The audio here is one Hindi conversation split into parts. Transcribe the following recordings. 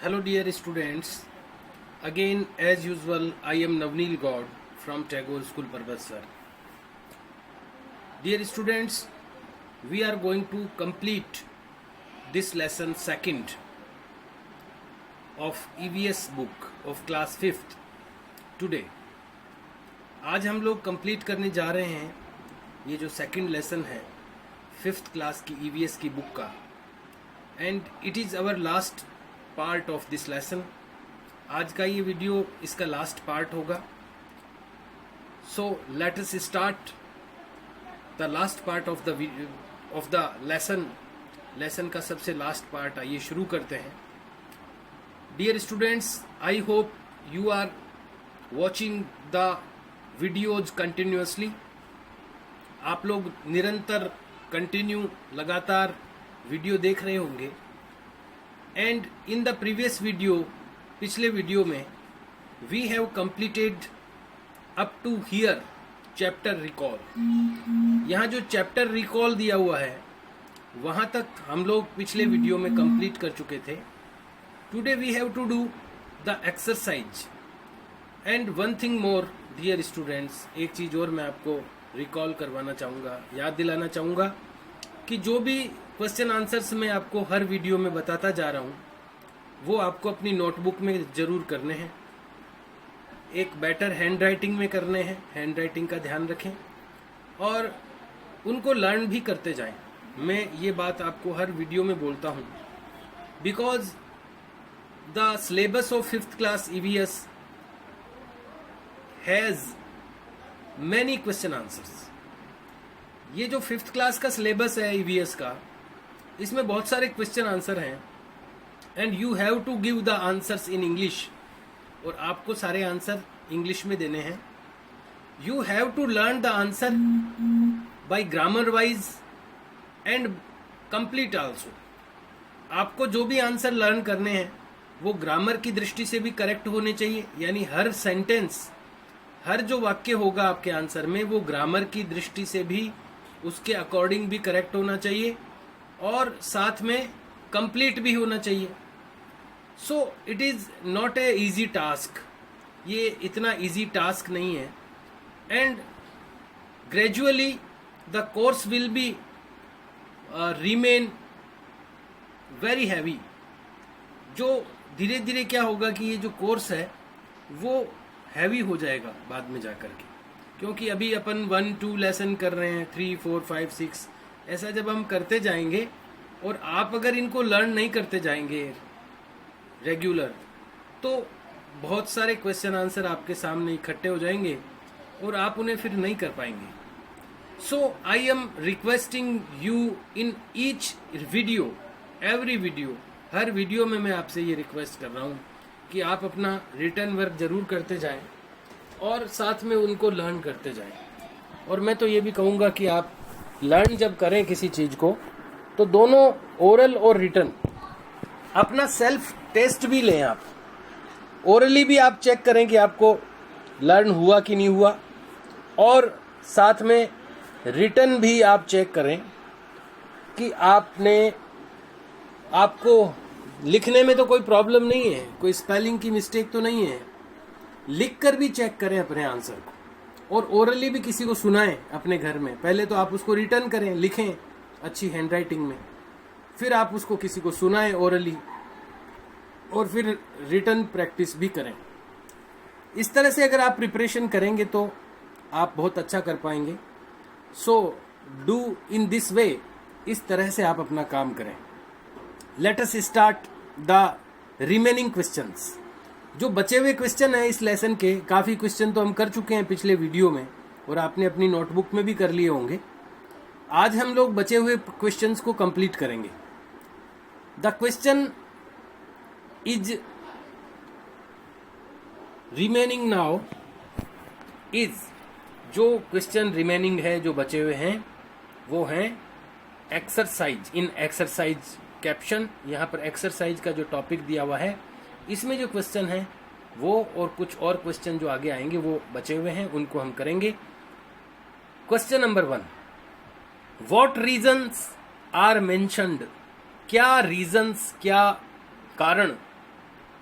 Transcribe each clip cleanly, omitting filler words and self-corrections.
Hello dear students, again as usual I am Navneel God from Tagore School Parbat. Dear students, we are going to complete this lesson second of EVS book of class 5th today. आज हम लोग कंप्लीट करने जा रहे हैं ये जो सेकंड लेसन है 5th क्लास की EVS की बुक का, and it is our last part of this lesson. आज का ये वीडियो इसका लास्ट पार्ट होगा. So let us start the last part of the lesson का सबसे लास्ट पार्ट आइए शुरू करते हैं. Dear students, I hope you are watching the videos continuously. आप लोग निरंतर लगातार वीडियो देख रहे होंगे. And in the previous video, पिछले वीडियो में we have completed up to here chapter recall. यहाँ जो चैप्टर रिकॉल दिया हुआ है वहाँ तक हम लोग पिछले वीडियो में कंप्लीट कर चुके थे. Today we have to do the exercise. And one thing more dear students, एक चीज़ और मैं आपको रिकॉल करवाना चाहूँगा, याद दिलाना चाहूँगा कि जो भी क्वेश्चन आंसर्स मैं आपको हर वीडियो में बताता जा रहा हूँ वो आपको अपनी नोटबुक में ज़रूर करने हैं. एक बेटर हैंड राइटिंग में करने हैं. हैंड राइटिंग का ध्यान रखें और उनको लर्न भी करते जाएं. मैं ये बात आपको हर वीडियो में बोलता हूँ because the syllabus of 5th class EVS has many question answers. ये जो 5th क्लास का सिलेबस है EVS का, इसमें बहुत सारे क्वेश्चन आंसर हैं and you have to give the answers in English. और आपको सारे आंसर इंग्लिश में देने हैं. You have to learn the answer by grammar wise and complete also. आपको जो भी आंसर लर्न करने हैं वो ग्रामर की दृष्टि से भी करेक्ट होने चाहिए. यानी हर सेंटेंस, हर जो वाक्य होगा आपके आंसर में वो ग्रामर की दृष्टि से भी उसके अकॉर्डिंग भी करेक्ट होना चाहिए और साथ में कंप्लीट भी होना चाहिए. So it is not a easy task. ये इतना इजी टास्क नहीं है. And gradually the course will be remain very heavy. जो धीरे धीरे क्या होगा कि ये जो कोर्स है वो हैवी हो जाएगा बाद में जाकर के, क्योंकि अभी अपन 1-2 लेसन कर रहे हैं, 3, 4, 5, 6 ऐसा जब हम करते जाएंगे और आप अगर इनको लर्न नहीं करते जाएंगे रेगुलर तो बहुत सारे क्वेश्चन आंसर आपके सामने इकट्ठे हो जाएंगे और आप उन्हें फिर नहीं कर पाएंगे. So I am requesting you in each video, every video, हर वीडियो में मैं आपसे ये रिक्वेस्ट कर रहा हूँ कि आप अपना रिटर्न वर्क जरूर करते जाएं और साथ में उनको लर्न करते जाएं. और मैं तो ये भी कहूँगा कि आप लर्न जब करें किसी चीज़ को तो दोनों ओरल और रिटन अपना सेल्फ टेस्ट भी लें. आप ओरली भी आप चेक करें कि आपको लर्न हुआ कि नहीं हुआ, और साथ में रिटन भी आप चेक करें कि आपको लिखने में तो कोई प्रॉब्लम नहीं है, कोई स्पेलिंग की मिस्टेक तो नहीं है. लिख कर भी चेक करें अपने आंसर को, और ओरली भी किसी को सुनाएं अपने घर में. पहले तो आप उसको रिटर्न करें, लिखें अच्छी हैंड राइटिंग में, फिर आप उसको किसी को सुनाएं ओरली, और फिर रिटर्न प्रैक्टिस भी करें. इस तरह से अगर आप प्रिपरेशन करेंगे तो आप बहुत अच्छा कर पाएंगे. So do in this way, इस तरह से आप अपना काम करें. Late us start the remaining questions. जो बचे हुए क्वेश्चन हैं इस लेसन के, काफ़ी क्वेश्चन तो हम कर चुके हैं पिछले वीडियो में और आपने अपनी नोटबुक में भी कर लिए होंगे. आज हम लोग बचे हुए क्वेश्चंस को कंप्लीट करेंगे. The question is remaining now is, जो क्वेश्चन रिमेनिंग है, जो बचे हुए हैं वो हैं एक्सरसाइज. इन एक्सरसाइज कैप्शन, यहाँ पर एक्सरसाइज का जो टॉपिक दिया हुआ है इसमें जो क्वेश्चन है वो और कुछ और क्वेश्चन जो आगे आएंगे वो बचे हुए हैं, उनको हम करेंगे. Question number 1, what reasons are mentioned. क्या रीजन्स, क्या कारण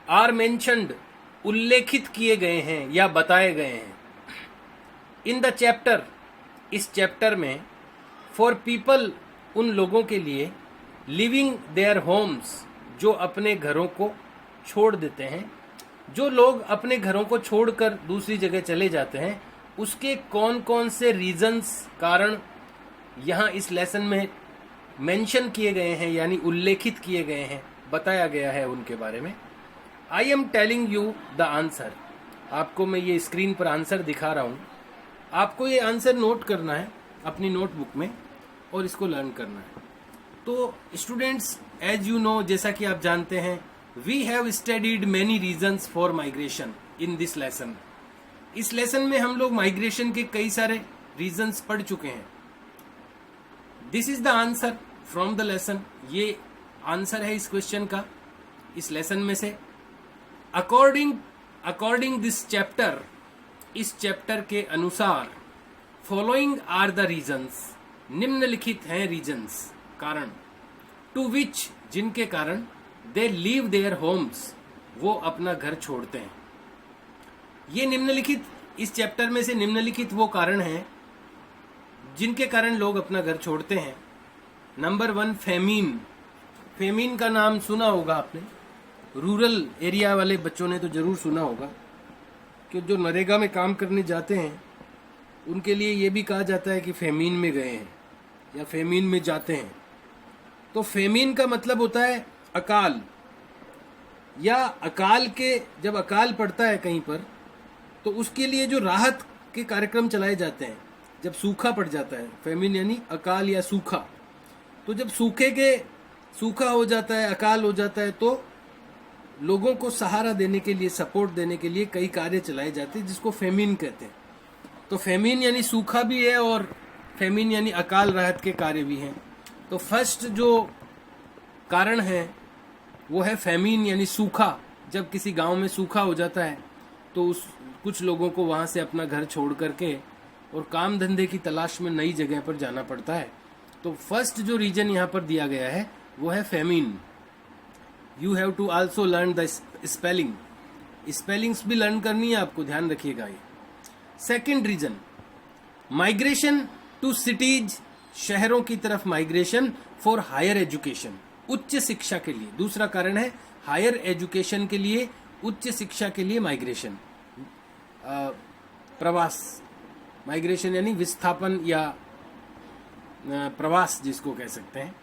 आर मेंशन्ड उल्लेखित किए गए हैं या बताए गए हैं इन द चैप्टर, इस चैप्टर में, फॉर पीपल, उन लोगों के लिए, लिविंग देयर होम्स, जो अपने घरों को छोड़ देते हैं, जो लोग अपने घरों को छोड़कर दूसरी जगह चले जाते हैं, उसके कौन कौन से रीजंस, कारण यहाँ इस लेसन में मेंशन किए गए हैं यानी उल्लेखित किए गए हैं, बताया गया है उनके बारे में। I am telling you the answer, आपको मैं ये स्क्रीन पर आंसर दिखा रहा हूँ, आपको ये आंसर नोट करना है अपनी नोटबुक में और इसको लर्न करना है। तो स्टूडेंट्स, एज यू नो, जैसा कि आप जानते हैं, we have studied many reasons for migration in this lesson. इस लेसन में हम लोग माइग्रेशन के कई सारे रीजंस पढ़ चुके हैं। This is the answer from the lesson, ये आंसर है इस क्वेश्चन का इस लेसन में से। अकॉर्डिंग दिस चैप्टर, इस चैप्टर के अनुसार, फॉलोइंग आर द रीजंस, निम्नलिखित हैं रीजंस, कारण, टू विच, जिनके कारण, दे लीव देयर होम्स, वो अपना घर छोड़ते हैं। ये निम्नलिखित, इस चैप्टर में से निम्नलिखित वो कारण हैं जिनके कारण लोग अपना घर छोड़ते हैं। Number 1, famine. फेमीन का नाम सुना होगा आपने, रूरल एरिया वाले बच्चों ने तो जरूर सुना होगा कि जो नरेगा में काम करने जाते हैं उनके लिए ये भी कहा जाता है कि फेमीन में गए हैं या फेमीन में जाते हैं। तो फेमीन का मतलब होता है अकाल, या अकाल के, जब अकाल पड़ता है कहीं पर तो उसके लिए जो राहत के कार्यक्रम चलाए जाते हैं। जब सूखा पड़ जाता है, फेमिन यानी अकाल या सूखा, तो जब सूखा हो जाता है, अकाल हो जाता है, तो लोगों को सहारा देने के लिए, सपोर्ट देने के लिए कई कार्य चलाए जाते हैं जिसको फेमिन कहते हैं। तो फेमिन यानी सूखा भी है और फेमिन यानी अकाल राहत के कार्य भी हैं। तो फर्स्ट जो कारण है वो है फेमिन यानी सूखा। जब किसी गांव में सूखा हो जाता है तो कुछ लोगों को वहां से अपना घर छोड़ करके और काम धंधे की तलाश में नई जगह पर जाना पड़ता है। तो फर्स्ट जो रीजन यहाँ पर दिया गया है वो है famine. You have to also learn the spelling, spellings भी लर्न करनी है आपको, ध्यान रखिएगा ये। Second reason, migration to cities, शहरों की तरफ माइग्रेशन फॉर हायर एजुकेशन, उच्च शिक्षा के लिए। दूसरा कारण है हायर एजुकेशन के लिए, उच्च शिक्षा के लिए माइग्रेशन, प्रवास। माइग्रेशन यानी विस्थापन या प्रवास जिसको कह सकते हैं,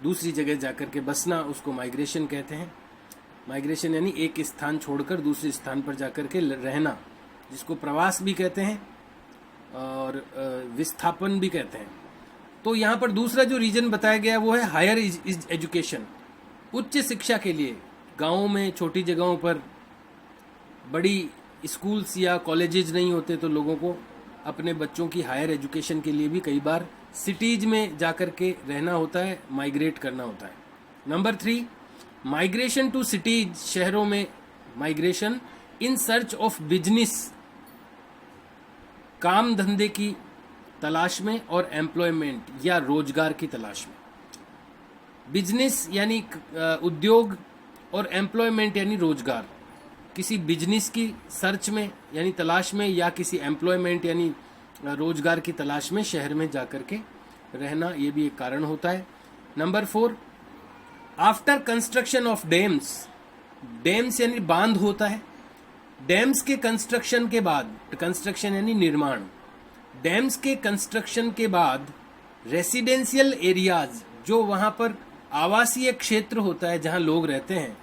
दूसरी जगह जाकर के बसना, उसको माइग्रेशन कहते हैं। माइग्रेशन यानी एक स्थान छोड़कर दूसरे स्थान पर जाकर के रहना, जिसको प्रवास भी कहते हैं और विस्थापन भी कहते हैं। तो यहाँ पर दूसरा जो रीजन बताया गया वो है हायर एजुकेशन, उच्च शिक्षा के लिए। गाँवों में, छोटी जगहों पर बड़ी स्कूल्स या कॉलेजेस नहीं होते, तो लोगों को अपने बच्चों की हायर एजुकेशन के लिए भी कई बार सिटीज में जाकर के रहना होता है, माइग्रेट करना होता है। नंबर 3, माइग्रेशन टू सिटीज, शहरों में migration in search of business, काम धंधे की तलाश में, और एम्प्लॉयमेंट या रोजगार की तलाश में। बिजनेस यानी उद्योग और एम्प्लॉयमेंट यानी रोजगार। किसी बिजनेस की सर्च में यानी तलाश में, या किसी एम्प्लॉयमेंट यानी रोजगार की तलाश में शहर में जाकर के रहना, ये भी एक कारण होता है। Number 4, after construction of dams, dams यानी बांध होता है, डैम्स के कंस्ट्रक्शन के बाद, कंस्ट्रक्शन यानी निर्माण, डैम्स के कंस्ट्रक्शन के बाद रेसिडेंशियल एरियाज, जो वहां पर आवासीय क्षेत्र होता है जहां लोग रहते हैं,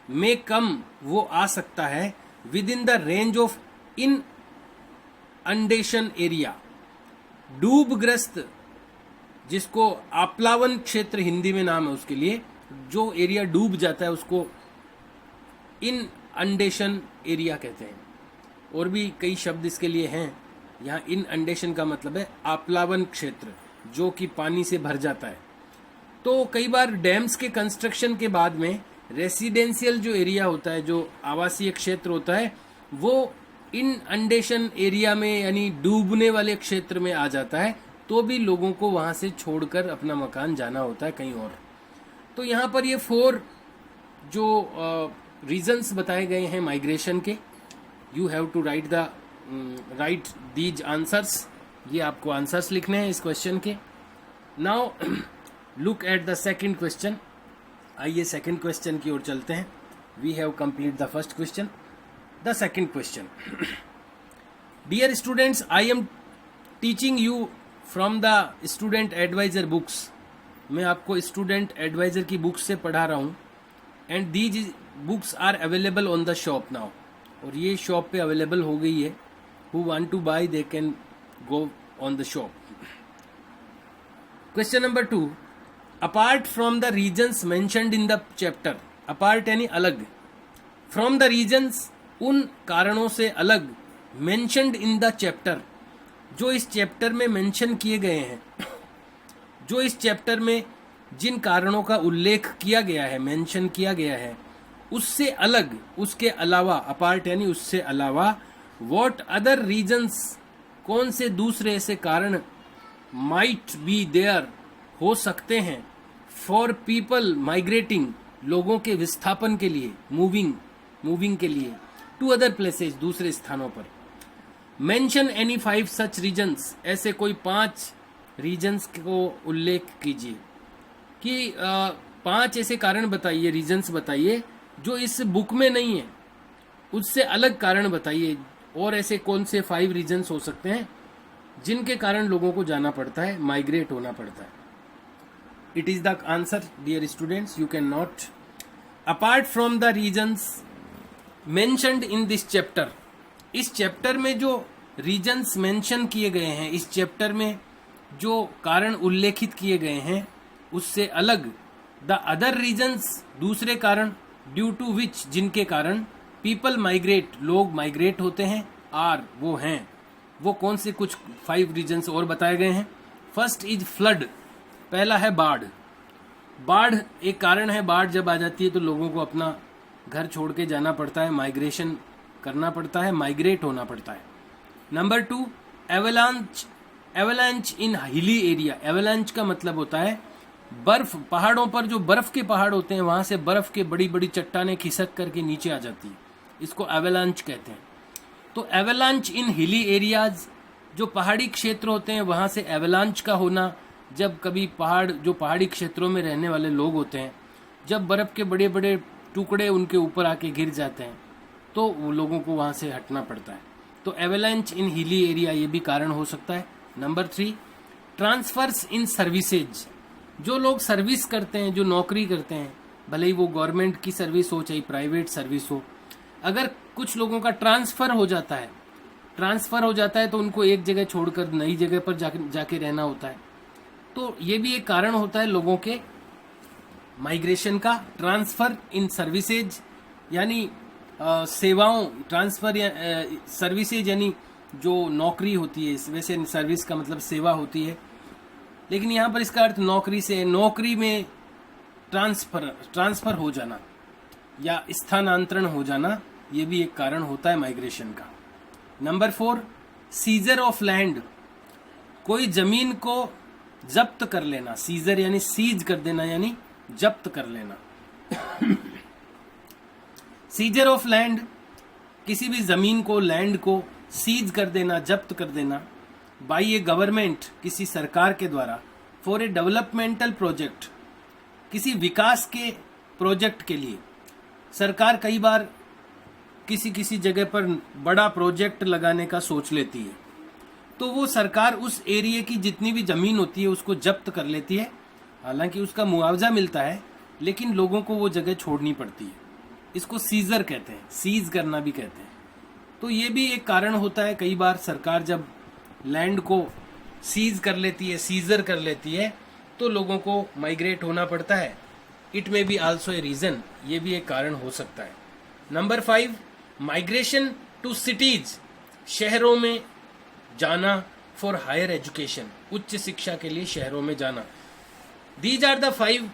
में कम, वो आ सकता है within the range of inundation area, डूबग्रस्त, जिसको आप्लावन क्षेत्र हिंदी में नाम है उसके लिए, जो एरिया डूब जाता है उसको इन अंडेशन एरिया कहते हैं। और भी कई शब्द इसके लिए हैं। यहाँ इन अंडेशन का मतलब है आप्लावन क्षेत्र, जो कि पानी से भर जाता है। तो कई बार डैम्स के कंस्ट्रक्शन के बाद में रेसिडेंशियल जो एरिया होता है, जो आवासीय क्षेत्र होता है, वो इन अंडेशन एरिया में यानी डूबने वाले क्षेत्र में आ जाता है, तो भी लोगों को वहां से छोड़कर अपना मकान जाना होता है कहीं और। तो यहाँ पर ये 4 जो रीजंस बताए गए हैं माइग्रेशन के. You have to write these answers. ये आपको आंसर्स लिखने हैं इस क्वेश्चन के. Now look at the second question. आइए सेकंड क्वेश्चन की ओर चलते हैं. We have complete the first question. The second question. Dear students, I am teaching you from the student advisor books. मैं आपको स्टूडेंट एडवाइजर की बुक्स से पढ़ा रहा हूँ. And these books are available on the shop now. और ये शॉप पे अवेलेबल हो गई है. Who want to buy they can go on the shop. Question number 2. Apart from the reasons mentioned in the chapter. Apart यानी अलग. फ्रॉम द रीजन्स उन कारणों से अलग. मेंशन्ड इन द चैप्टर जो इस चैप्टर में मेंशन किए गए हैं. जो इस चैप्टर में जिन कारणों का उल्लेख किया गया है, मेंशन किया गया है, उससे अलग, उसके अलावा. अपार्ट यानी उससे अलावा. व्हाट अदर रीजन्स कौन से दूसरे ऐसे कारण माइट बी देयर हो सकते हैं. फॉर पीपल माइग्रेटिंग लोगों के विस्थापन के लिए, मूविंग के लिए. टू अदर प्लेसेस दूसरे स्थानों पर. मेंशन एनी 5 सच रीजन्स. ऐसे कोई 5 रीजन्स को उल्लेख कीजिए कि 5 ऐसे कारण बताइए, रीजन्स बताइए जो इस बुक में नहीं है. उससे अलग कारण बताइए. और ऐसे कौन से 5 रीजन्स हो सकते हैं जिनके कारण लोगों को जाना पड़ता है, माइग्रेट होना पड़ता है. It is the answer dear students. You can not. Apart from the reasons mentioned in this chapter. इस चैप्टर में जो रीजन्स मेंशन किए गए हैं, इस चैप्टर में जो कारण उल्लेखित किए गए हैं, उससे अलग. द अदर रीजन्स दूसरे कारण. ड्यू टू विच जिनके कारण पीपल माइग्रेट लोग माइग्रेट होते हैं. आर वो हैं. वो कौन से कुछ 5 रीजन्स और बताए गए हैं. First is flood. पहला है बाढ़. बाढ़ एक कारण है. बाढ़ जब आ जाती है तो लोगों को अपना घर छोड़ के जाना पड़ता है, माइग्रेशन करना पड़ता है, माइग्रेट होना पड़ता है. Number 2 avalanche. एवलांच इन हिली एरिया. एवलांच का मतलब होता है बर्फ. पहाड़ों पर जो बर्फ के पहाड़ होते हैं वहां से बर्फ के बड़ी बड़ी चट्टानें खिसक करके नीचे आ जाती है. इसको एवलांच कहते हैं. तो एवलांच इन हिली एरियाज, जो पहाड़ी क्षेत्र होते हैं वहां से एवलांच का होना. जब कभी जो पहाड़ी क्षेत्रों में रहने वाले लोग होते हैं, जब बर्फ के बड़े बड़े टुकड़े उनके ऊपर आके गिर जाते हैं तो वो लोगों को वहां से हटना पड़ता है. तो एवलांच इन हिली एरिया ये भी कारण हो सकता है. नंबर 3 ट्रांसफर्स इन सर्विसेज. जो लोग सर्विस करते हैं, जो नौकरी करते हैं, भले ही वो गवर्नमेंट की सर्विस हो चाहे प्राइवेट सर्विस हो, अगर कुछ लोगों का ट्रांसफर हो जाता है तो उनको एक जगह छोड़कर नई जगह पर जाके रहना होता है. तो ये भी एक कारण होता है लोगों के माइग्रेशन का. ट्रांसफर इन सर्विसेज यानी सेवाओं. ट्रांसफर या सर्विसेज यानी जो नौकरी होती है. वैसे सर्विस का मतलब सेवा होती है, लेकिन यहाँ पर इसका अर्थ नौकरी से, नौकरी में ट्रांसफर हो जाना या स्थानांतरण हो जाना, ये भी एक कारण होता है माइग्रेशन का. Number 4 scissor of land. कोई जमीन को जब्त कर लेना. सीजर यानी सीज कर देना, यानी जब्त कर लेना. सीजर ऑफ लैंड, किसी भी जमीन को, लैंड को सीज कर देना, जब्त कर देना. बाई ए गवर्नमेंट, किसी सरकार के द्वारा. फॉर ए डेवलपमेंटल प्रोजेक्ट, किसी विकास के प्रोजेक्ट के लिए. सरकार कई बार किसी जगह पर बड़ा प्रोजेक्ट लगाने का सोच लेती है, तो वो सरकार उस एरिया की जितनी भी जमीन होती है उसको जब्त कर लेती है. हालांकि उसका मुआवजा मिलता है, लेकिन लोगों को वो जगह छोड़नी पड़ती है. इसको सीजर कहते हैं, सीज करना भी कहते हैं. तो ये भी एक कारण होता है. कई बार सरकार जब लैंड को सीज कर लेती है, सीजर कर लेती है, तो लोगों को माइग्रेट होना पड़ता है. It may be also a reason. ये भी एक कारण हो सकता है. Number 5 migration to cities. शहरों में जाना. फॉर हायर एजुकेशन, उच्च शिक्षा के लिए शहरों में जाना. These are the 5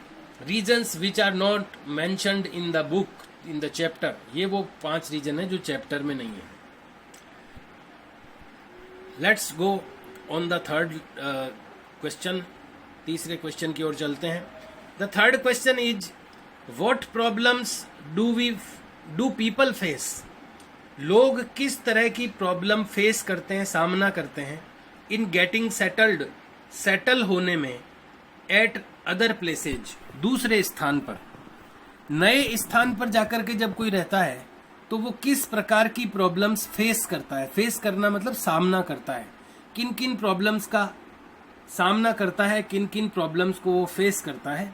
reasons which are not mentioned in the book, in the chapter. ये वो 5 रीजन है जो चैप्टर में नहीं है. Let's go on the third question. तीसरे क्वेश्चन की ओर चलते हैं. The third question is what problems do we do people face, लोग किस तरह की प्रॉब्लम फेस करते हैं, सामना करते हैं, इन गेटिंग सेटल्ड, सेटल होने में, एट अदर प्लेसेज, दूसरे स्थान पर, नए स्थान पर जाकर के जब कोई रहता है तो वो किस प्रकार की प्रॉब्लम्स फेस करता है। फेस करना मतलब सामना करता है, किन किन प्रॉब्लम्स का सामना करता है, किन किन प्रॉब्लम्स को वो फेस करता है।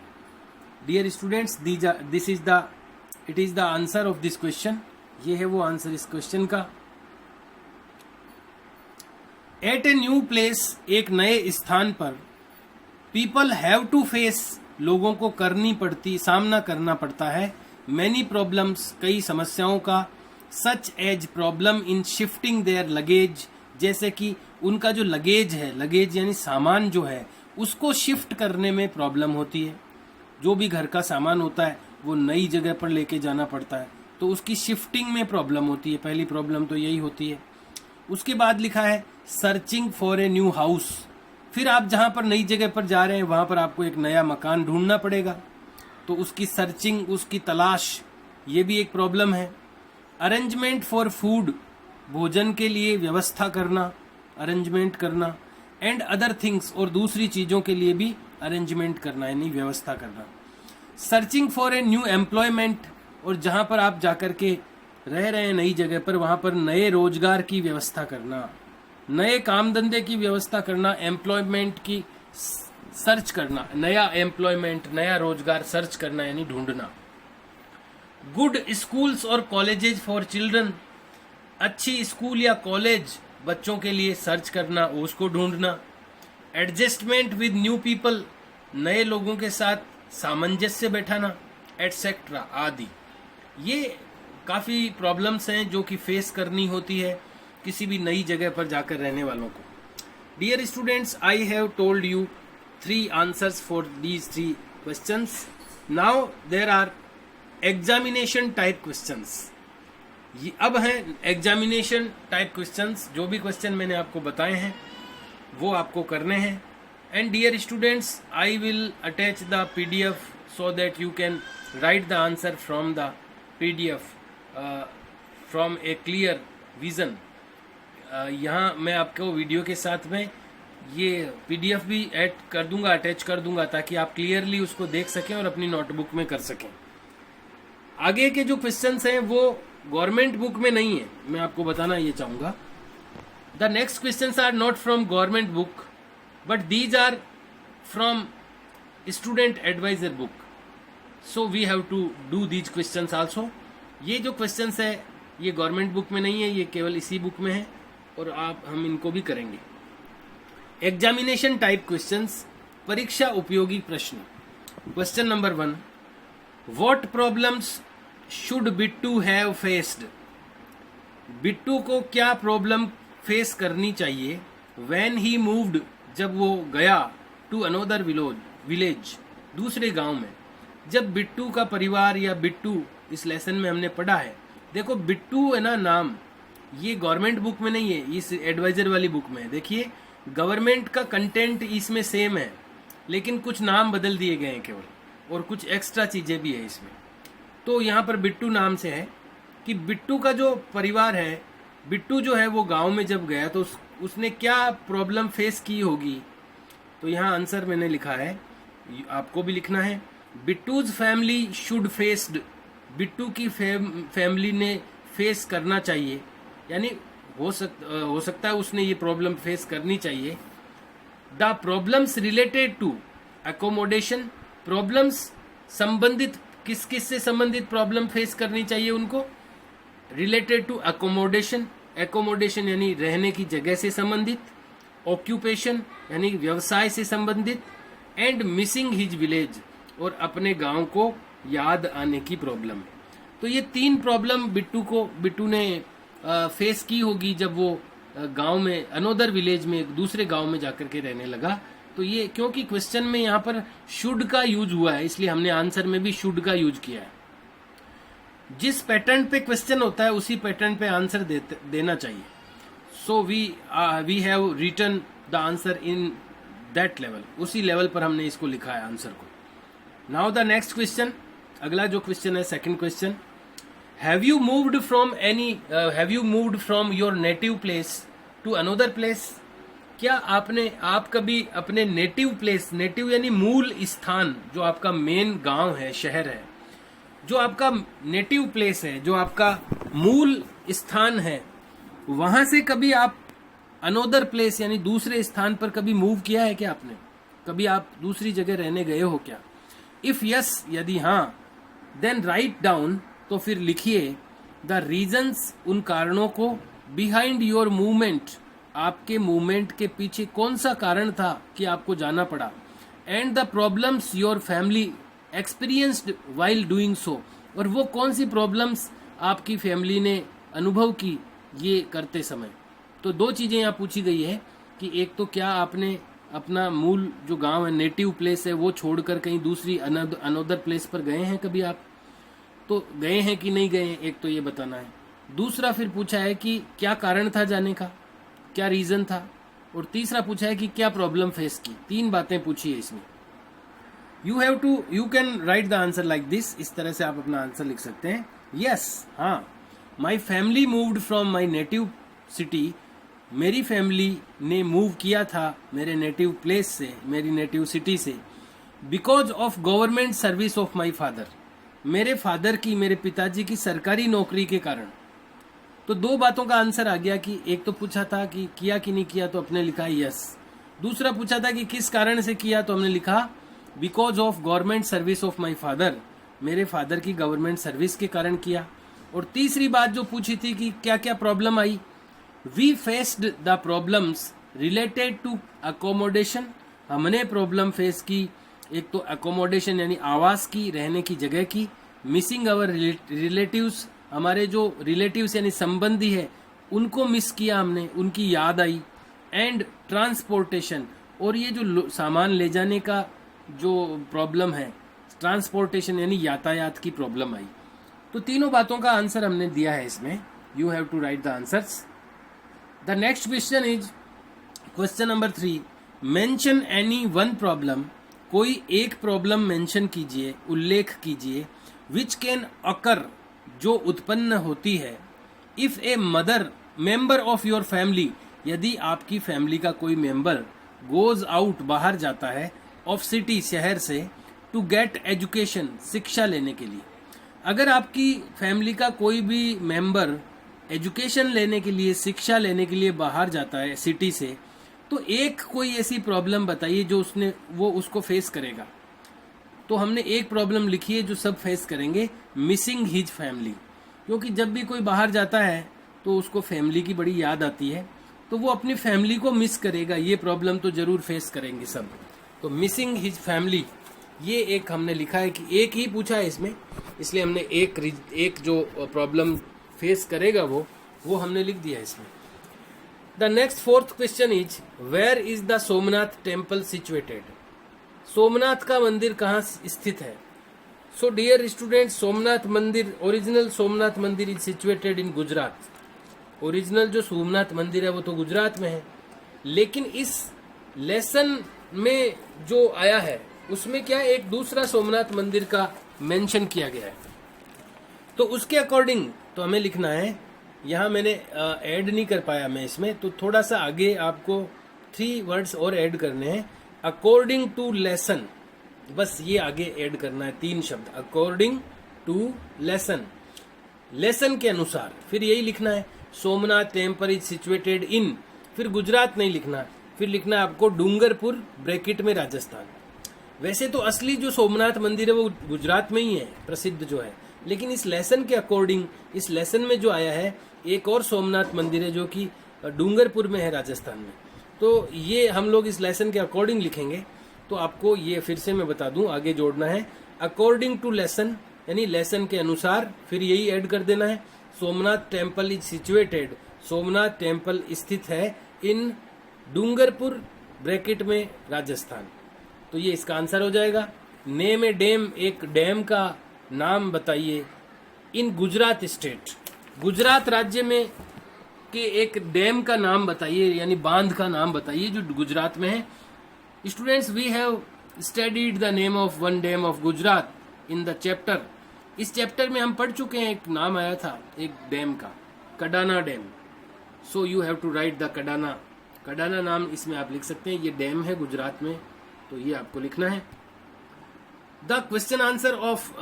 Dear students, it is the answer of this question. ये है वो आंसर इस क्वेश्चन का। एट ए न्यू प्लेस, एक नए स्थान पर, पीपल हैव टू फेस, लोगों को करनी पड़ती, सामना करना पड़ता है, मैनी प्रॉब्लम्स, कई समस्याओं का, such as problem in shifting their luggage, जैसे कि उनका जो लगेज है, लगेज यानी सामान जो है, उसको शिफ्ट करने में प्रॉब्लम होती है। जो भी घर का सामान होता है वो नई जगह पर लेके जाना पड़ता है, तो उसकी शिफ्टिंग में प्रॉब्लम होती है। पहली प्रॉब्लम तो यही होती है। उसके बाद लिखा है searching for a new house, फिर आप जहां पर नई जगह पर जा रहे हैं वहां पर आपको एक नया मकान ढूंढना पड़ेगा, तो उसकी सर्चिंग, उसकी तलाश, ये भी एक प्रॉब्लम है। अरेंजमेंट फॉर फूड, भोजन के लिए व्यवस्था करना, अरेंजमेंट करना, एंड अदर थिंग्स, और दूसरी चीज़ों के लिए भी अरेंजमेंट करना यानी व्यवस्था करना। Searching for a new employment, और जहाँ पर आप जाकर के रह रहे हैं नई जगह पर, वहाँ पर नए रोजगार की व्यवस्था करना, नए काम धंधे की व्यवस्था करना, एम्प्लॉयमेंट की सर्च करना, नया एम्प्लॉयमेंट, नया रोजगार सर्च करना यानी ढूंढना। गुड स्कूल्स और कॉलेजेस फॉर चिल्ड्रन, अच्छी स्कूल या कॉलेज बच्चों के लिए सर्च करना, उसको ढूंढना। एडजस्टमेंट विद न्यू पीपल, नए लोगों के साथ सामंजस्य बैठाना, एटसेट्रा आदि। ये काफ़ी प्रॉब्लम्स हैं जो कि फेस करनी होती है किसी भी नई जगह पर जाकर रहने वालों को। Dear students, I have told you 3 answers for these 3 questions. Now there are examination type questions. ये अब हैं एग्जामिनेशन टाइप क्वेश्चंस। जो भी क्वेश्चन मैंने आपको बताए हैं वो आपको करने हैं। And dear students, I will attach the PDF so that you can write the answer from the PDF from a clear vision. यहाँ मैं आपको वीडियो के साथ में ये PDF भी ऐड कर दूंगा, अटैच कर दूंगा, ताकि आप क्लियरली उसको देख सकें और अपनी नोटबुक में कर सकें। आगे के जो क्वेश्चंस हैं वो गवर्नमेंट बुक में नहीं है, मैं आपको बताना ये चाहूंगा। The next questions are not from government book but these are from student advisor book, so we have to do these questions also. ये जो क्वेश्चंस है ये गवर्नमेंट बुक में नहीं है, ये केवल इसी बुक में है और हम इनको भी करेंगे। एग्जामिनेशन टाइप क्वेश्चंस, परीक्षा उपयोगी प्रश्न। Question number 1, what problems should Bittu have faced, Bittu को क्या प्रॉब्लम फेस करनी चाहिए, व्हेन ही मूव्ड, जब वो गया, टू अनोदर विलेज, दूसरे गांव में। जब बिट्टू का परिवार या बिट्टू, इस लेसन में हमने पढ़ा है, देखो बिट्टू है ना नाम, ये गवर्नमेंट बुक में नहीं है, इस एडवाइजर वाली बुक में है। देखिए गवर्नमेंट का कंटेंट इसमें सेम है लेकिन कुछ नाम बदल दिए गए हैं केवल, और कुछ एक्स्ट्रा चीजें भी है इसमें। तो यहाँ पर बिट्टू नाम से है कि बिट्टू का जो परिवार है, बिट्टू जो है वो गांव में जब गया तो उसने क्या प्रॉब्लम फेस की होगी। तो यहाँ आंसर मैंने लिखा है, आपको भी लिखना है। Bittu's family should faced, Bittu की फैमिली ने फेस करना चाहिए, यानी हो सकता है उसने ये प्रॉब्लम फेस करनी चाहिए। The problems related to accommodation, problems संबंधित, किस किस से संबंधित प्रॉब्लम फेस करनी चाहिए उनको, रिलेटेड टू अकोमोडेशन, एकोमोडेशन यानी रहने की जगह से संबंधित, ऑक्यूपेशन यानी व्यवसाय से संबंधित, एंड मिसिंग हिज विलेज, और अपने गांव को याद आने की प्रॉब्लम है। तो ये 3 प्रॉब्लम बिट्टू ने फेस की होगी जब वो गांव में, अनोदर विलेज में, एक दूसरे गांव में जाकर के रहने लगा। तो ये क्योंकि क्वेश्चन में यहाँ पर शुड का यूज हुआ है, इसलिए हमने आंसर में भी शुड का यूज किया है। जिस पैटर्न पे क्वेश्चन होता है उसी पैटर्न पे आंसर देना चाहिए। So we have written the answer in that level, उसी लेवल पर हमने इसको लिखा है आंसर को। नाउ द नेक्स्ट क्वेश्चन, अगला जो क्वेश्चन है second question, have you moved from your native place to another place? क्या आप कभी अपने नेटिव प्लेस, नेटिव यानी मूल स्थान, जो आपका मेन गांव है, शहर है, जो आपका नेटिव प्लेस है, जो आपका मूल स्थान है, वहां से कभी आप अनदर प्लेस यानी दूसरे स्थान पर कभी मूव किया है क्या आपने? कभी आप दूसरी जगह रहने गए हो क्या? इफ यस, यदि हाँ, देन राइट डाउन, तो फिर लिखिए द रीजंस, उन कारणों को, बिहाइंड योर मूवमेंट, आपके मूवमेंट के पीछे कौन सा कारण था कि आपको जाना पड़ा, and the problems your family experienced while doing so, और वो कौन सी प्रॉब्लम्स आपकी फैमिली ने अनुभव की ये करते समय। तो दो चीजें यहाँ पूछी गई है कि एक तो क्या आपने अपना मूल जो गांव है, नेटिव प्लेस है, वो छोड़कर कहीं दूसरी अनदर प्लेस पर गए हैं कभी आप? तो गए हैं कि नहीं गए हैं, एक तो ये बताना है। दूसरा फिर पूछा है कि क्या कारण था जाने का, क्या रीजन था, और तीसरा पूछा है कि क्या प्रॉब्लम फेस की। तीन बातें पूछी है इसमें। You can write the answer like this, इस तरह से आप अपना आंसर लिख सकते हैं। यस, हाँ, my family moved from my native city, मेरी फैमिली ने मूव किया था मेरे नेटिव प्लेस से, मेरी नेटिव सिटी से, because of government service of my father, मेरे फादर की, मेरे पिताजी की सरकारी नौकरी के कारण। तो दो बातों का आंसर आ गया कि एक तो पूछा था कि किया कि नहीं किया, तो अपने लिखा यस। दूसरा पूछा था कि किस कारण से किया, तो हमने लिखा because of government service of my father, मेरे फादर की गवर्नमेंट सर्विस के कारण किया। और तीसरी बात जो पूछी थी कि क्या क्या प्रॉब्लम आई, we faced the problems related to accommodation, हमने प्रॉब्लम फेस की, एक तो अकोमोडेशन यानी आवास की, रहने की जगह की, मिसिंग अवर रिलेटिव्स, हमारे जो रिलेटिव्स यानी संबंधी है उनको मिस किया हमने, उनकी याद आई, एंड ट्रांसपोर्टेशन, और ये जो सामान ले जाने का जो प्रॉब्लम है, ट्रांसपोर्टेशन यानी यातायात की प्रॉब्लम आई। तो तीनों बातों का आंसर हमने दिया है इसमें। You have to write the answers. The next question is question number 3, mention any one problem, कोई एक प्रॉब्लम मेंशन कीजिए, उल्लेख कीजिए, विच कैन अकर, जो उत्पन्न होती है, if a mother member of your family, यदि आपकी फैमिली का कोई मेंबर गोज आउट, बाहर जाता है, ऑफ सिटी, शहर से, टू गेट एजुकेशन, शिक्षा लेने के लिए। अगर आपकी फैमिली का कोई भी मेंबर एजुकेशन लेने के लिए, शिक्षा लेने के लिए बाहर जाता है सिटी से, तो एक कोई ऐसी प्रॉब्लम बताइए जो वो उसको फेस करेगा। तो हमने एक प्रॉब्लम लिखी है जो सब फेस करेंगे, मिसिंग हिज फैमिली, क्योंकि जब भी कोई बाहर जाता है तो उसको फैमिली की बड़ी याद आती है, तो वो अपनी फैमिली को मिस करेगा, ये प्रॉब्लम तो जरूर फेस करेंगे सब। तो मिसिंग हिज फैमिली, ये एक हमने लिखा है कि एक ही पूछा है इसमें, इसलिए हमने एक जो प्रॉब्लम फेस करेगा वो हमने लिख दिया इसमें। The next fourth question is, where is the Somnath temple situated, Somnath का मंदिर कहाँ स्थित है। सो डियर स्टूडेंट, सोमनाथ मंदिर, ओरिजिनल सोमनाथ मंदिर is situated in Gujarat. Original जो सोमनाथ मंदिर है वो तो गुजरात में है, लेकिन इस लेसन में जो आया है उसमें क्या एक दूसरा सोमनाथ मंदिर का मेंशन किया गया है। तो उसके अकॉर्डिंग तो हमें लिखना है, यहाँ मैंने ऐड नहीं कर पाया मैं इसमें, तो थोड़ा सा आगे आपको 3 वर्ड्स और ऐड करने हैं। अकॉर्डिंग टू लेसन, बस ये आगे ऐड करना है 3 शब्द, अकॉर्डिंग टू लेसन, लेसन के अनुसार। फिर यही लिखना है, Somnath temple is situated in, फिर गुजरात नहीं लिखना, फिर लिखना है आपको डूंगरपुर, ब्रैकेट में राजस्थान। वैसे तो असली जो सोमनाथ मंदिर है वो गुजरात में ही है, प्रसिद्ध जो है, लेकिन इस लेसन के अकॉर्डिंग, इस लेसन में जो आया है एक और सोमनाथ मंदिर है जो कि डूंगरपुर में है, राजस्थान में। तो ये हम लोग इस लेसन के अकॉर्डिंग लिखेंगे। तो आपको ये फिर से मैं बता दूं, आगे जोड़ना है अकॉर्डिंग टू लेसन, यानी लेसन के अनुसार, फिर यही ऐड कर देना है, Somnath temple is situated, Somnath temple स्थित है इन डूंगरपुर, ब्रैकेट में राजस्थान। तो ये इसका आंसर हो जाएगा। नेम ए डैम, एक डैम का नाम बताइए, इन गुजरात स्टेट, गुजरात राज्य में के एक डैम का नाम बताइए, यानी बांध का नाम बताइए जो गुजरात में है। Students, we have studied the name of one dam of Gujarat in the chapter इस चैप्टर में हम पढ़ चुके हैं, एक नाम आया था एक डैम का, Kadana dam. So you have to write the Kadana. Kadana नाम इसमें आप लिख सकते हैं, ये डैम है गुजरात में, तो ये आपको लिखना है। The question answer of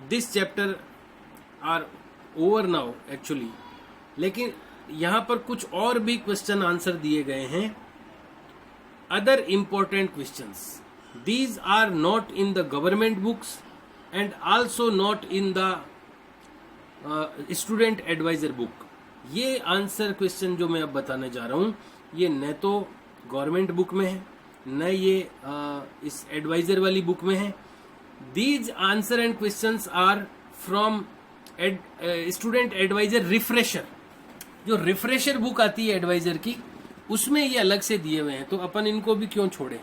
this chapter are over now actually, लेकिन यहां पर कुछ और भी क्वेश्चन आंसर दिए गए हैं। Other important questions, these are not in the government books and also not in the student advisor book। ये आंसर क्वेश्चन जो मैं अब बताने जा रहा हूँ, ये न तो गवर्नमेंट बुक में है, न ये इस एडवाइजर वाली बुक में है। These answer and questions are from student adviser refresher. जो रिफ्रेशर बुक आती है एडवाइजर की, उसमें ये अलग से दिए हुए हैं, तो अपन इनको भी क्यों छोड़ें,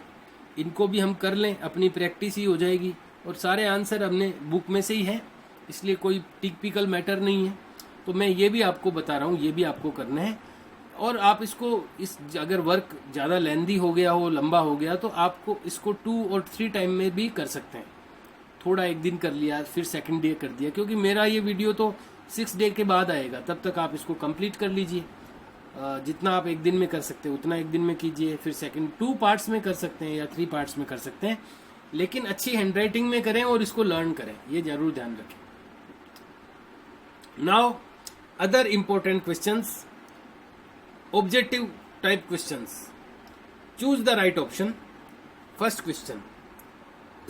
इनको भी हम कर लें, अपनी प्रैक्टिस ही हो जाएगी। और सारे आंसर हमने बुक में से ही है, इसलिए कोई टिपिकल मैटर नहीं है। तो मैं ये भी आपको बता रहा हूँ, ये भी आपको करना है। और आप इसको अगर वर्क ज़्यादा लेंदी हो गया हो, लंबा हो गया, तो आपको इसको 2 और 3 टाइम में भी कर सकते हैं। थोड़ा एक दिन कर लिया, फिर सेकंड डे कर दिया, क्योंकि मेरा ये वीडियो तो 6 डे के बाद आएगा, तब तक आप इसको कंप्लीट कर लीजिए। जितना आप एक दिन में कर सकते हैं उतना एक दिन में कीजिए, फिर सेकंड 2 पार्ट्स में कर सकते हैं या 3 पार्ट्स में कर सकते हैं, लेकिन अच्छी हैंडराइटिंग में करें और इसको लर्न करें, ये जरूर ध्यान रखें। Now other important questions, objective type questions. Choose the right option. First question,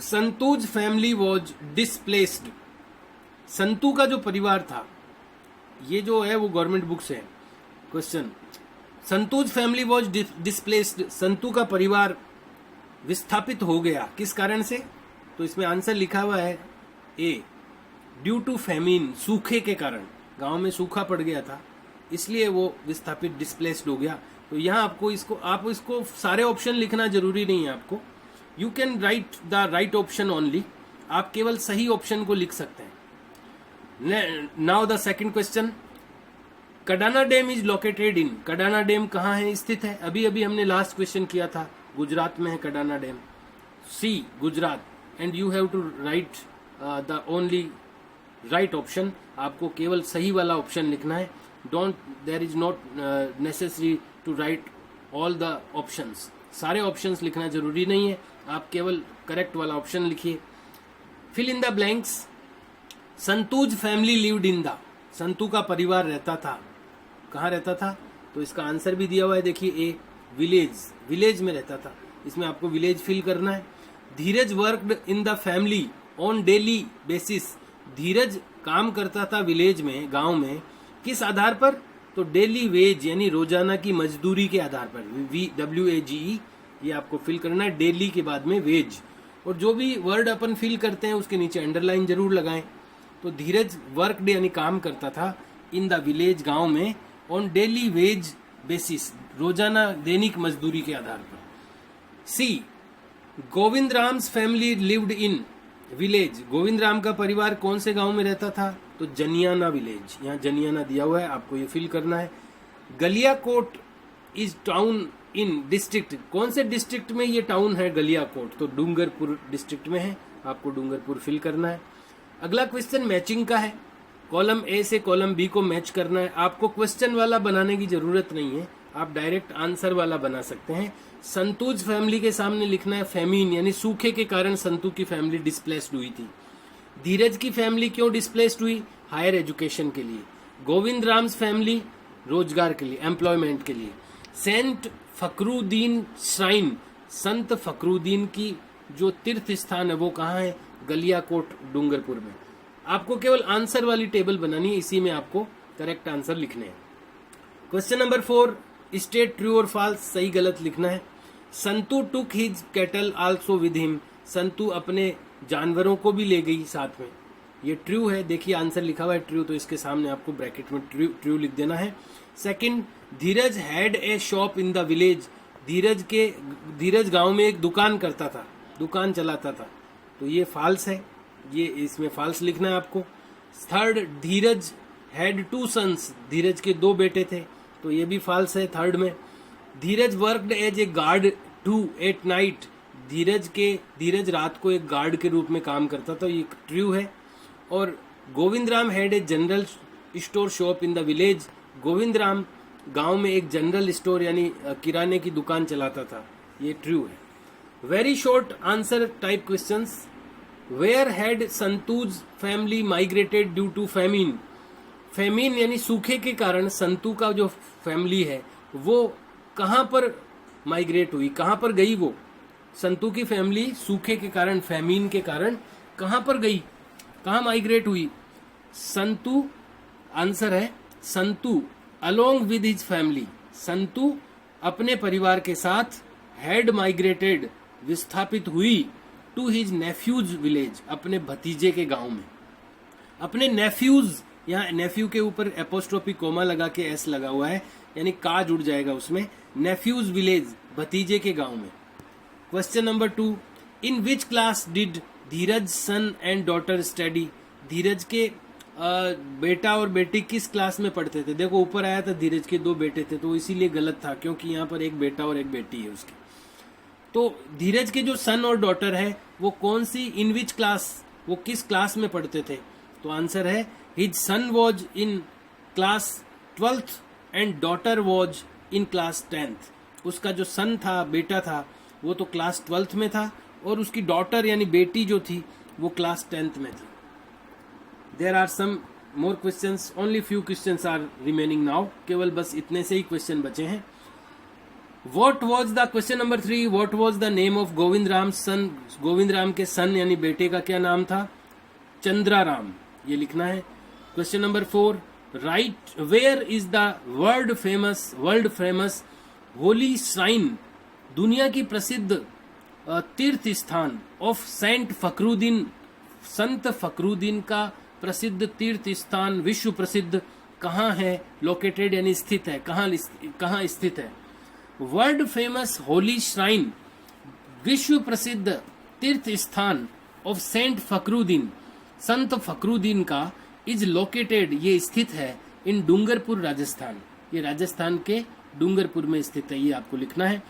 Santu's family was displaced. Santu का जो परिवार था, ये जो है वो गवर्नमेंट बुक से है question. Santu's family was displaced, Santu का परिवार विस्थापित हो गया, किस कारण से? तो इसमें आंसर लिखा हुआ है ए, ड्यू टू फेमिन, सूखे के कारण। गांव में सूखा पड़ गया था, इसलिए वो विस्थापित डिस्प्लेस्ड हो गया। तो यहाँ आप इसको सारे ऑप्शन लिखना जरूरी नहीं है आपको, you can write the right option only, आप केवल सही ऑप्शन को लिख सकते हैं। Now the second question, Kadana dam is located in. Kadana dam कहाँ है, स्थित है? अभी अभी हमने लास्ट क्वेश्चन किया था, गुजरात में है Kadana dam. C, Gujarat. And you have to write the only right option, आपको केवल सही वाला ऑप्शन लिखना है। There is not necessary to write all the options, सारे ऑप्शंस लिखना जरूरी नहीं है, आप केवल करेक्ट वाला ऑप्शन लिखिए। Fill in the blanks. Santu's family lived in the, Santu का परिवार रहता था, कहाँ रहता था? तो इसका आंसर भी दिया हुआ है, देखिए ए, विलेज, विलेज में रहता था, इसमें आपको विलेज फिल करना है। Dheeraj worked in the family on daily basis. Dheeraj काम करता था विलेज में, गांव में, किस आधार पर? तो डेली वेज, यानी रोजाना की मजदूरी के आधार पर, WAGE, ये आपको फिल करना है, डेली के बाद में वेज। और जो भी वर्ड अपन फिल करते हैं उसके नीचे अंडरलाइन जरूर लगाएं। तो धीरज वर्कड यानी काम करता था इन द विलेज, गांव में, ऑन डेली वेज बेसिस, रोजाना दैनिक मजदूरी के आधार पर। C, Govind Ram's family lived in village. Govind Ram का परिवार कौन से गांव में रहता था? तो जनियाना विलेज, यहाँ जनियाना दिया हुआ है, आपको ये फिल करना है। Galiakot is town in district, कौन से डिस्ट्रिक्ट में ये टाउन है गलियाकोट? तो डूंगरपुर डिस्ट्रिक्ट में है, आपको डूंगरपुर फिल करना है। अगला क्वेश्चन मैचिंग का है, कॉलम ए से कॉलम बी को मैच करना है। आपको क्वेश्चन वाला बनाने की जरूरत नहीं है, आप डायरेक्ट आंसर वाला बना सकते हैं। संतूज फैमिली के सामने लिखना है फेमिन, यानी सूखे के कारण संतू की फैमिली डिस्प्लेस्ड हुई थी। धीरज की फैमिली क्यों डिस्प्लेस्ड हुई? हायर एजुकेशन के लिए। गोविंद राम्स फैमिली रोजगार के लिए, एम्प्लॉयमेंट के लिए। सेंट फकरुद्दीन श्राइन, संत फकरुद्दीन की जो तीर्थ स्थान है वो कहाँ है? गलियाकोट, डूंगरपुर में। आपको केवल आंसर वाली टेबल बनानी है, इसी में आपको करेक्ट आंसर लिखने हैं। क्वेश्चन नंबर 4, स्टेट ट्रू और फॉल्स, सही गलत लिखना है। Santu took his cattle also with him, Santu अपने जानवरों को भी ले गई साथ में, ये ट्रू है। देखिए आंसर लिखा हुआ है ट्रू, तो इसके सामने आपको ब्रैकेट में ट्रू लिख देना है। Second, Dheeraj had a shop in the village, Dheeraj गांव में एक दुकान करता था, दुकान चलाता था, तो ये फॉल्स है, ये इसमें फॉल्स लिखना है आपको। थर्ड, धीरज हैड 2 सन्स, धीरज के 2 बेटे थे, तो ये भी फॉल्स है थर्ड में। Dheeraj worked as a guard to at night, Dheeraj रात को एक गार्ड के रूप में काम करता था, ये ट्रू है। और Govind Ram had a general store shop in the village, Govind Ram गांव में एक जनरल स्टोर यानी किराने की दुकान चलाता था, ये ट्रू है। Very short answer type questions. Where had Santu's family migrated due to famine, famine यानी सूखे के कारण संतू का जो फैमिली है वो कहां पर माइग्रेट हुई, कहां पर गई? वो संतू की फैमिली सूखे के कारण, फेमिन के कारण कहां पर गई, कहां माइग्रेट हुई? संतू, आंसर है Santu along with his family, Santu अपने परिवार के साथ हैड माइग्रेटेड विस्थापित हुई टू हिज नेफ्यूज विलेज, अपने भतीजे के गांव में। अपने नेफ्यूज, यहाँ नेफ्यू के ऊपर एपोस्ट्रोफी कोमा लगा के एस लगा हुआ है, यानी का जुड़ जाएगा उसमें, नेफ्यूज विलेज, भतीजे के गांव में। Question number 2, in which class did Dheeraj son and daughter study, Dheeraj के बेटा और बेटी किस क्लास में पढ़ते थे? देखो ऊपर आया था धीरज के 2 बेटे थे, तो इसीलिए गलत था क्योंकि यहाँ पर एक बेटा और एक बेटी है उसकी। तो धीरज के जो सन और डॉटर है वो कौन सी, इन विच क्लास, वो किस क्लास में पढ़ते थे? तो आंसर है his son was in class 12th and daughter was in class 10th। उसका जो सन था, बेटा था, वो तो क्लास 12th में था और उसकी डॉटर यानी बेटी जो थी वो क्लास 10th में थी। There are some more questions, only few questions are remaining now, केवल बस इतने से ही क्वेश्चन बचे हैं। What was the question number 3? What was the name of Govind Ram सन, गोविंद राम के सन यानी बेटे का क्या नाम था? चंद्रा राम, ये लिखना है। Question number 4, write where is the world famous holy shrine, दुनिया की प्रसिद्ध तीर्थ स्थान ऑफ सेंट फखरुद्दीन, संत फखरुद्दीन का प्रसिद्ध तीर्थ स्थान, विश्व प्रसिद्ध कहाँ है? लोकेटेड यानी स्थित है, कहाँ स्थित है? वर्ल्ड फेमस होली श्राइन, विश्व प्रसिद्ध तीर्थ स्थान ऑफ सेंट फखरुद्दीन, संत फखरुद्दीन का, इज लोकेटेड, ये स्थित है, इन डूंगरपुर राजस्थान, ये राजस्थान के डूंगरपुर में स्थित है, ये आपको लिखना है।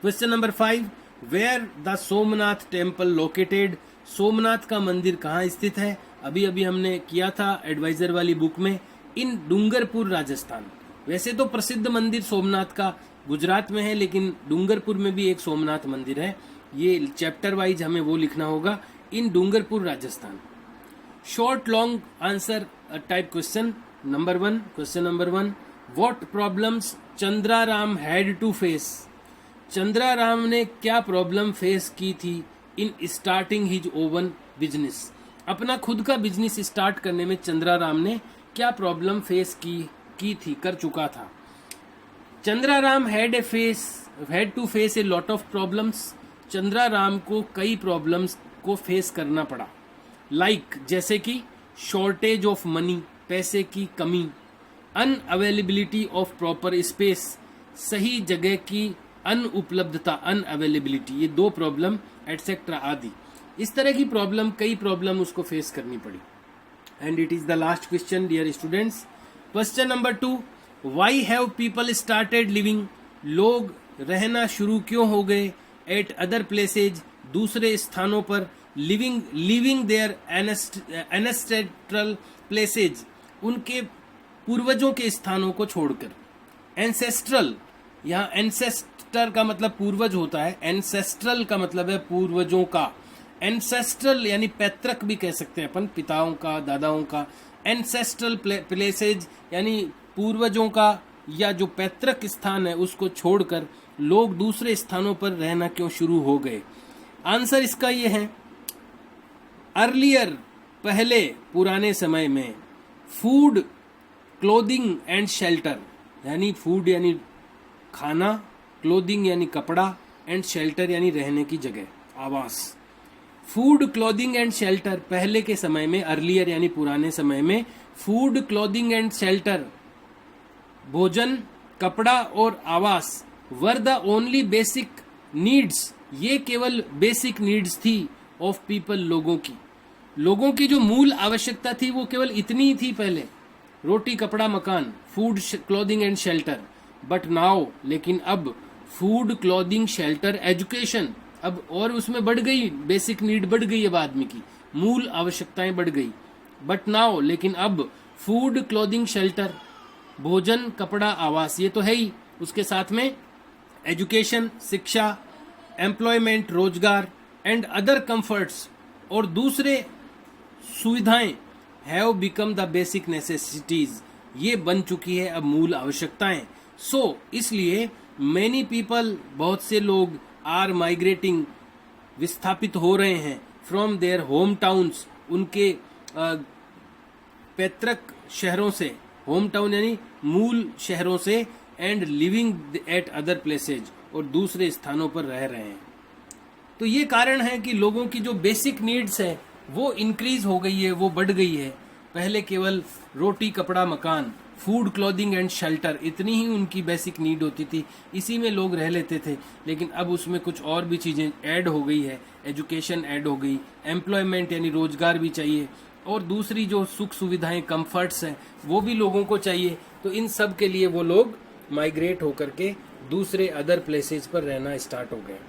Question number 5, where the Somnath temple located, Somnath का मंदिर कहाँ स्थित है? अभी अभी हमने किया था एडवाइजर वाली बुक में, इन डूंगरपुर राजस्थान। वैसे तो प्रसिद्ध मंदिर सोमनाथ का गुजरात में है, लेकिन डूंगरपुर में भी एक सोमनाथ मंदिर है, ये चैप्टर वाइज हमें वो लिखना होगा, in Dungarpur Rajasthan. Short long answer type question number 1, question number 1, what problems Chandra Ram had to face, Chandra Ram ने क्या प्रॉब्लम फेस की थी in starting his own business, अपना खुद का बिजनेस स्टार्ट करने में चंद्रा राम ने क्या प्रॉब्लम फेस की थी, कर चुका था? Chandra Ram had to face a lot of problems, Chandra Ram को कई प्रॉब्लम्स को फेस करना पड़ा। लाइक जैसे कि शॉर्टेज ऑफ मनी, पैसे की कमी, अनअवेलेबिलिटी ऑफ प्रॉपर स्पेस, सही जगह की अनुपलब्धता, अनअवेलेबिलिटी, ये 2 प्रॉब्लम एटसेट्रा आदि, इस तरह की प्रॉब्लम, कई प्रॉब्लम उसको फेस करनी पड़ी। And it is the last question dear students. Question number 2, why have people started living, लोग रहना शुरू क्यों हो गए, एट अदर प्लेसेज, दूसरे स्थानों पर, लिविंग देयर एनेस्ट्रल प्लेसेज, उनके पूर्वजों के स्थानों को छोड़कर। एंसेस्ट्रल, यहाँ एंसेस्टर का मतलब पूर्वज होता है, एंसेस्ट्रल का मतलब है पूर्वजों का, एंसेस्ट्रल यानी पैतृक भी कह सकते हैं अपन, पिताओं का, दादाओं का। एंसेस्ट्रल प्लेसेज यानी पूर्वजों का या जो पैतृक स्थान है उसको छोड़कर लोग दूसरे स्थानों पर रहना क्यों शुरू हो गए? आंसर इसका ये है, अर्लियर, पहले, पुराने समय में, फूड, क्लोथिंग एंड शेल्टर, यानी फूड यानी खाना, क्लोथिंग यानी कपड़ा, एंड शेल्टर यानी रहने की जगह, आवास। फूड, क्लोथिंग एंड शेल्टर, पहले के समय में, अर्लियर यानी पुराने समय में, फूड, क्लोथिंग एंड शेल्टर, भोजन, कपड़ा और आवास, were the only basic needs, ये केवल बेसिक नीड्स थी ऑफ पीपल, लोगों की जो मूल आवश्यकता थी वो केवल इतनी ही थी पहले, रोटी, कपड़ा, मकान, food, clothing and shelter. But now, लेकिन अब, फूड, क्लोथिंग, शेल्टर, एजुकेशन, अब और उसमें बढ़ गई, बेसिक नीड बढ़ गई, अब आदमी की मूल आवश्यकताएं बढ़ गई। बट नाउ, लेकिन अब फूड, क्लोथिंग, शेल्टर, भोजन, कपड़ा, आवास, ये तो है ही, उसके साथ में एजुकेशन, शिक्षा, एम्प्लॉयमेंट, रोजगार एंड अदर कंफर्ट्स और दूसरे सुविधाएं have become the basic necessities, ये बन चुकी है अब मूल आवश्यकताएं। सो इसलिए मैनी पीपल, बहुत से लोग, आर माइग्रेटिंग, विस्थापित हो रहे हैं, फ्रॉम देयर होम टाउन्स, उनके पैतृक शहरों से, होम टाउन यानी मूल शहरों से, and living at other places, और दूसरे स्थानों पर रह रहे हैं। तो ये कारण है कि लोगों की जो बेसिक नीड्स है वो इंक्रीज हो गई है, वो बढ़ गई है। पहले केवल रोटी, कपड़ा, मकान, फूड, क्लोथिंग एंड शेल्टर, इतनी ही उनकी बेसिक नीड होती थी, इसी में लोग रह लेते थे। लेकिन अब उसमें कुछ और भी चीज़ें ऐड हो गई है, एजुकेशन ऐड हो गई, एम्प्लॉयमेंट यानी रोजगार भी चाहिए, और दूसरी जो सुख सुविधाएं, कंफर्ट्स हैं, वो भी लोगों को चाहिए। तो इन सब के लिए वो लोग माइग्रेट होकर के दूसरे अदर प्लेसेस पर रहना स्टार्ट हो गए।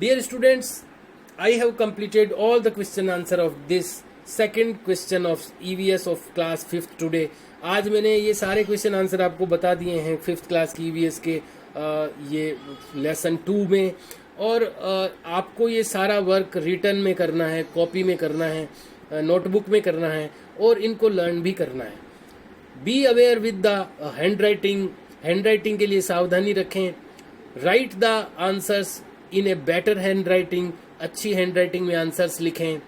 Dear students, I have completed all the question answer of this second question of EVS of class 5th today. आज मैंने ये सारे क्वेश्चन आंसर आपको बता दिए हैं 5th क्लास की EVS के ये लेसन 2 में, और आपको ये सारा वर्क रिटर्न में करना है, कॉपी में करना है, नोटबुक में करना है, और इनको लर्न भी करना है। Be aware with the handwriting के लिए सावधानी रखें। Right the answers in a better handwriting, अच्छी हैंडराइटिंग में आंसर्स लिखें।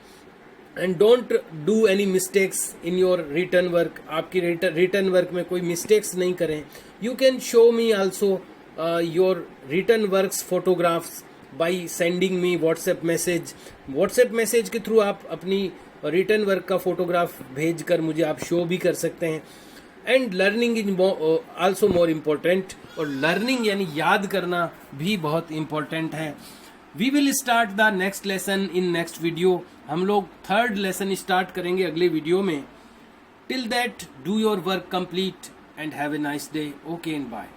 And don't do any mistakes in your written work, आपकी रिटर्न वर्क में कोई मिस्टेक्स नहीं करें। You can show me also your return works photographs by sending me WhatsApp message के थ्रू आप अपनी रिटर्न वर्क का फोटोग्राफ भेजकर मुझे आप शो भी कर सकते हैं। And learning is also more important, और लर्निंग यानी याद करना भी बहुत इम्पोर्टेंट है। We will start the next lesson in next video. हम लोग 3rd लेसन स्टार्ट करेंगे अगले वीडियो में। Till that, do your work complete and have a nice day. Okay and bye.